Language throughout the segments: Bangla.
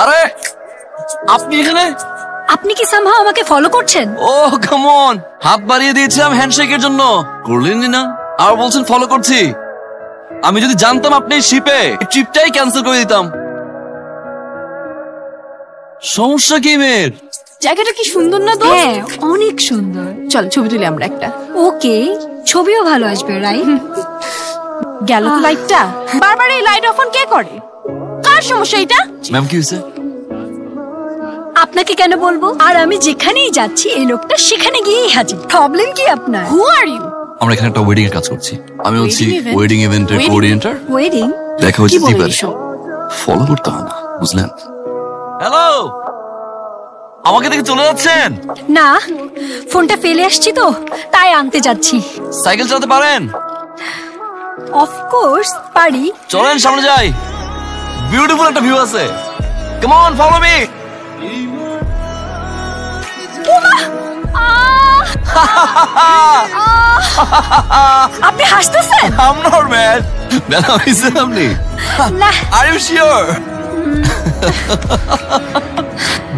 আরে আপনি এখানে? আপনি কি সামহাও আমাকে ফলো করছেন? ও কাম অন, হাত বাড়িয়ে দিয়েছিলাম হ্যান্ডশেকের জন্য, করলেনই না, আর বলছেন ফলো করছি। আমি যদি জানতাম আপনি শিপে, ট্রিপটাই ক্যান্সেল করে দিতাম। সমস্যা কি মেয়ের? জায়গাটা কি সুন্দর না? হ্যাঁ অনেক সুন্দর। চল ছবি তুলি আমরা একটা। ওকে, ছবিও ভালো আসবে রাইট? গেল তো লাইটটা। বারবার এই লাইট অফ অন কে করে? কার সমস্যা এটা? ম্যাম কি হয়েছে? আপনাকে কেন বলবো? আর আমি যেখানেই যাচ্ছি এই লোকটা সেখানে গিয়েই হাজির। প্রবলেম কি আপনার? হু আর ইউ? আমরা এখানে একটা ওয়েডিং এর কাজ করছি। আমি হচ্ছি Wedding event? ওয়েডিং ইভেন্টের Wedding? কোঅর্ডিনেটর। ওয়েডিং? দেখা কি হচ্ছে বলে দিবারে। এসব? ফলো করতে হয় না, বুঝলেন? হ্যালো, আমাকে দেখে চলে যাচ্ছেন? না, ফোনটা ফেলে আসছি তো তাই আনতে যাচ্ছি। সাইকেল চালাতে পারেন? অফকোর্স পারি। চলেন সামনে যাই, বিউটিফুল একটা ভিউ আছে। Come on, follow me. আপনি হাসতেছেন? I'm not mad. ব্যথা হয়েছে আপনি? না। Are you sure?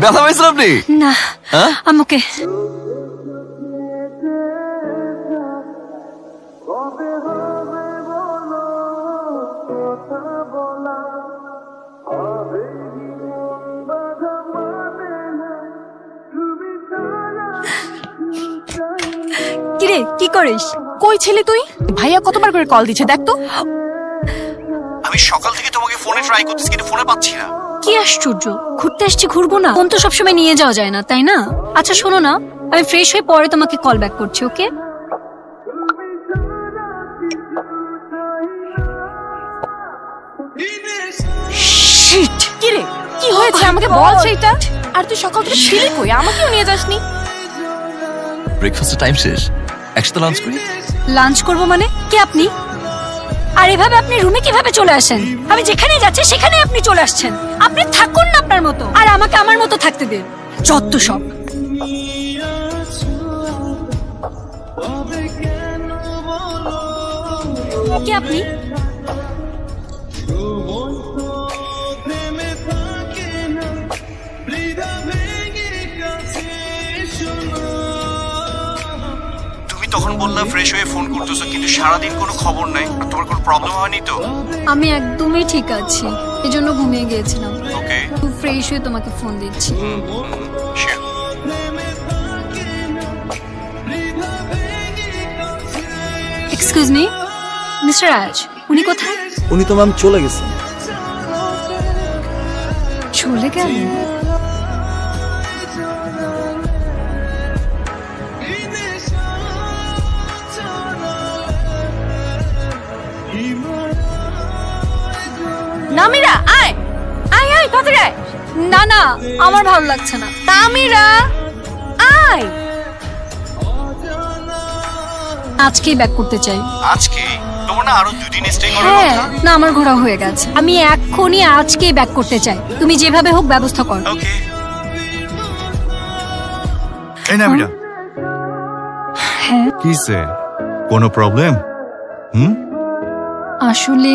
ব্যথা হয়েছে আপনি? না, আমাকে কিরে কি করিস? কই ছেলে তুই? ভাইয়া কতবার করে কল দিচ্ছে দেখ তো। আমি সকাল থেকে তোমাকে ফোনে ট্রাই করতেছি কিন্তু ফোনে পাচ্ছি না। কি আশ্চর্য, ঘুরতে আসছি ঘুরবো না? ফোন তো সবসময় নিয়ে যাওয়া যায় না তাই না? আচ্ছা শোনো না, আমি ফ্রেশ হয়ে পরে তোমাকে কল ব্যাক করছি, ওকে? শিট, কি রে কি হয়েছে আমাকে বল সেটা। আর তুই সকাল থেকে ছিলি কই? আমাকেও নিয়ে যাসনি। ব্রেকফাস্টের টাইম শেষ, একসাথে লাঞ্চ করি। লাঞ্চ করবো মানে? কে আপনি? আর এভাবে আপনি রুমে কিভাবে চলে আসেন? আমি যেখানে যাচ্ছি সেখানে আপনি চলে আসছেন। আপনি থাকুন না আপনার মতো, আর আমাকে আমার মতো থাকতে দিন। যত সব। কে আপনি? তুমি তখন বললা ফ্রেশ হয়ে ফোন করতেছো কিন্তু সারাদিন কোনো খবর নাই। তোমার কোনো প্রবলেম হয়নি তো? আমি একদমই ঠিক আছি, এজন্য ঘুমিয়ে গিয়েছিলাম। ওকে, খুব ফ্রেশ হয়ে তোমাকে ফোন দিচ্ছি। শিওর। এক্সকিউজ মি, মিস্টার রাজ, উনি কোথায়? উনি তো ম্যাম চলে গেছেন। চলে গেল? নামিরা আয় আয় আয় তাড়াতাড়ি আয়। না না, আমার ভালো লাগছে না। নামিরা আয়। আজকেই ব্যাক করতে চাই। আজকে তোমার না আরো 2 দিন স্টে করার হ্যাঁ, কথা। না আমার ঘোরা হয়ে গেছে। আমি এক্ষুনি আজকেই ব্যাক করতে চাই। তুমি যেভাবে হোক ব্যবস্থা করো। ওকে। এই নামিরা, হ্যাঁ কিসে কোনো প্রবলেম? আসলে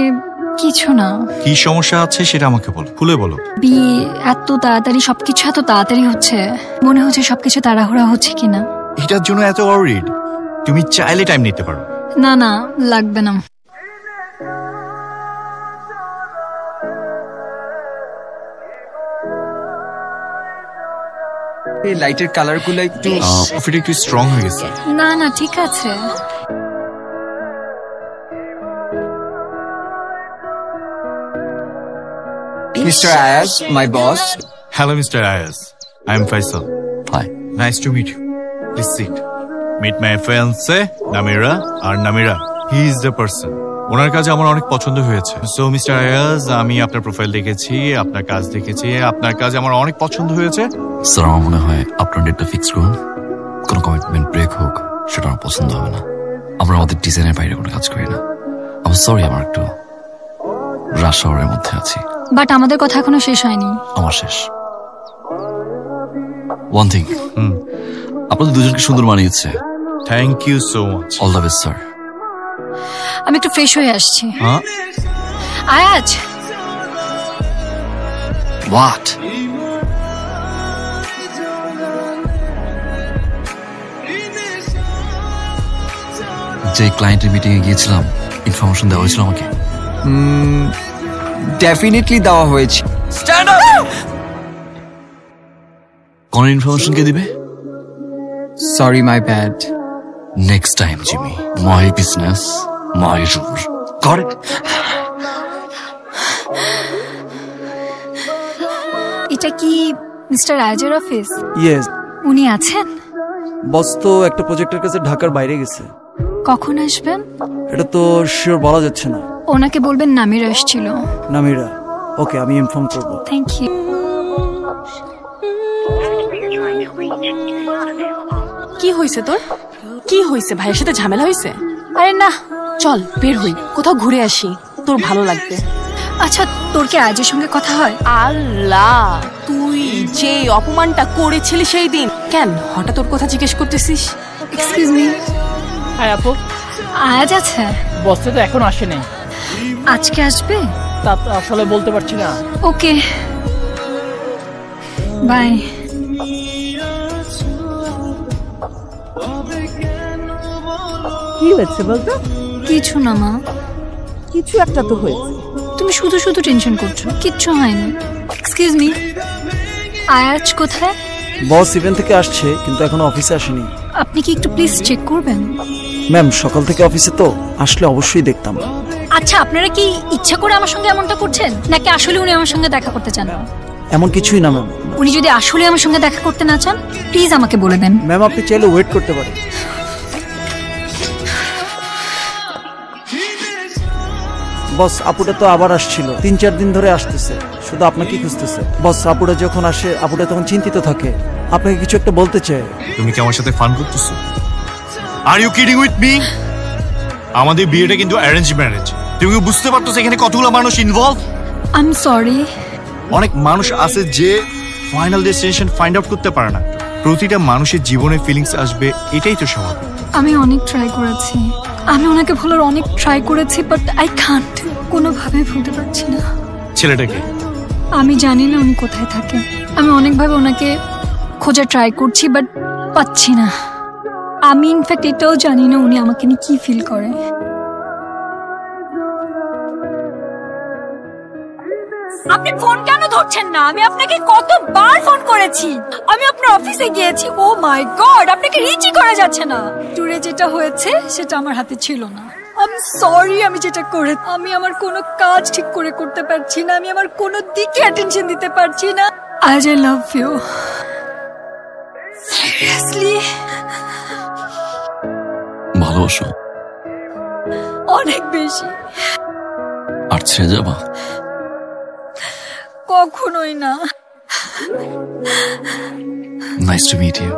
কিছু না। কি সমস্যা আছে সেটা আমাকে বলো, খুলে বলো। বিয়ে এত তাড়াতাড়ি, সবকিছু এত তাড়াতাড়ি হচ্ছে, মনে হচ্ছে সবকিছু তাড়াহুড়া হচ্ছে কিনা। এটার জন্য এত ওয়ারিড? তুমি চাইলে টাইম নিতে পারো। না না, লাগবে না। এই লাইটের কালারগুলো একটু কফিটা একটু স্ট্রং হয়ে গেছে। না না ঠিক আছে। Mister Ayaz, my boss. Hello mister Ayas, I am Faisal. Hi. Nice to meet you. Please sit. Meet my fiancee Namira. আর Namira, he is the person. ওনার কাজ আমার অনেক পছন্দ হয়েছে। সো মিস্টার আয়াজ, আমি আপনার প্রোফাইল দেখেছি, আপনার কাজ দেখেছি, আপনার কাজ আমার অনেক পছন্দ হয়েছে। স্যার আমার মনে হয় আপনার ডেটটা ফিক্স করুন। কোনো কমিটমেন্ট ব্রেক হোক সেটা আমার পছন্দ হবে না। আমরা আমাদের ডিজাইনের বাইরে কোনো কাজ করি না। আমি সরি, আমার একটু রাশ আওয়ারের মধ্যে আছি। বাট আমাদের কথা এখনো শেষ হয়নি। আমার শেষ। ওয়ান থিং, আপনাদের দুজনকে সুন্দর মানিয়েছে। Thank you so much. All the best sir. আমি একটু ফ্রেশ হয়ে আসছি। হ্যাঁ, আয়াজ, হোয়াট? যে ক্লায়েন্টের মিটিং এ গিয়েছিলাম ইনফরমেশন দেওয়া হয়েছিল আমাকে। ডেফিনেটলি দেওয়া হয়েছে। Stand up! কোন ইনফরমেশন কে দিবে? Sorry, my bad. Next time Jimmy, my business my rule. Got it? এটা কি মিস্টার রাজের অফিস? ইয়েস। উনি আছেন? বস তো একটা প্রজেক্টের কাছে ঢাকার বাইরে গেছে। কখন আসবেন? এটা তো শিওর বলা যাচ্ছে না। ওনাকে বলবেন নামিরা আসছিল। নামিরা? ওকে, আমি ইনফর্ম করব। Thank you. কি হয়েছে তোর? কি হয়েছে? ভাইয়ের সাথে ঝামেলা হয়েছে? আরে না। চল বের হই, কোথাও ঘুরে আসি, তোর ভালো লাগবে। আচ্ছা, তোর কি আজের সঙ্গে কথা হয়? আল্লাহ, তুই যে অপমানটা করেছিলি সেই দিন, কেন হঠাৎ তোর কথা জিজ্ঞেস করতেছিস? Excuse me. হ্যাঁ আপু, আজ আছে? বসে তো এখন আসেনি। আজকে আসবে? তা তো আসলে বলতে পারছি না। ওকে, বাই। কি হয়েছে বলতো? কিছু না মা। কিছু একটা তো হয়েছে। তুমি শুধু শুধু টেনশন করছো, কিচ্ছু হয়নি। এক্সকিউজ মি, আয়াজ কোথায়? বস ইভেন্ট থেকে আসছে কিন্তু এখনো অফিসে আসেনি। আপনি কি একটু প্লিজ চেক করবেন? ম্যাম, সকাল থেকে অফিসে তো, আসলে অবশ্যই দেখতাম। আচ্ছা, আপনারা কি ইচ্ছা করে আমার সঙ্গে এমনটা করছেন, নাকি আসলে উনি আমার সঙ্গে দেখা করতে চান? এমন কিছুই না ম্যাম। উনি যদি আসলে আমার সঙ্গে দেখা করতে না চান, প্লিজ আমাকে বলে দেন। ম্যাম, আপনি চাইলে ওয়েট করতে পারেন। বস, আপুটা তো আবার আসছিল, 3-4 দিন ধরে আসতেছে, শুধু আপনাকেই খুঁজতেছে। বস, আপুটা যখন আসে আপুটা তখন চিন্তিত থাকে, আপনাকে কিছু একটা বলতে চায়। তুমি কি আমার সাথে ফান করতেছো? Are you kidding with me? আমাদের বিয়েটা কিন্তু অ্যারেঞ্জ ম্যারেজ। তুমি কি বুঝতে পারতেছো এখানে কতগুলো মানুষ ইনভলভ? I am sorry. অনেক মানুষ আছে যে ফাইনাল ডেস্টিনেশন ফাইন্ড আউট করতে পারে না। প্রতিটা মানুষের জীবনে ফিলিংস আসবে, এটাই তো স্বাভাবিক। আমি অনেক ট্রাই করেছি, আমি ওনাকে ভুলার অনেক ট্রাই করেছি, বাট আই কান্ট। কোনোভাবে ভুলতে পারছি না। ছেলেটাকে আমি জানি না উনি কোথায় থাকে। আমি অনেকভাবে ওনাকে খোঁজা ট্রাই করছি, বাট পাচ্ছি না। আমি ইনফ্যাক্ট এটাও জানি না উনি আমাকে নিয়ে কি ফিল করে। আপনি ফোন কেন ধরছেন না? আমি আপনাকে কতবার ফোন করেছি, আমি আপনার অফিসে গিয়েছি। ও মাই গড, আপনাকে রিচই করা যাচ্ছে না। ট্যুরে যেটা হয়েছে সেটা আমার হাতে ছিল না। I am sorry. আমি যেটা করে, আমি আমার কোনো কাজ ঠিক করে করতে পারছি না, আমি আমার কোনো দিকে অ্যাটেনশন দিতে পারছি না। আজ আই লাভ ইউ সিরিয়াসলি। ভালোবাসো? অনেক বেশি। আর ছেড়ে যাবা? কখনোই না। Nice to meet you.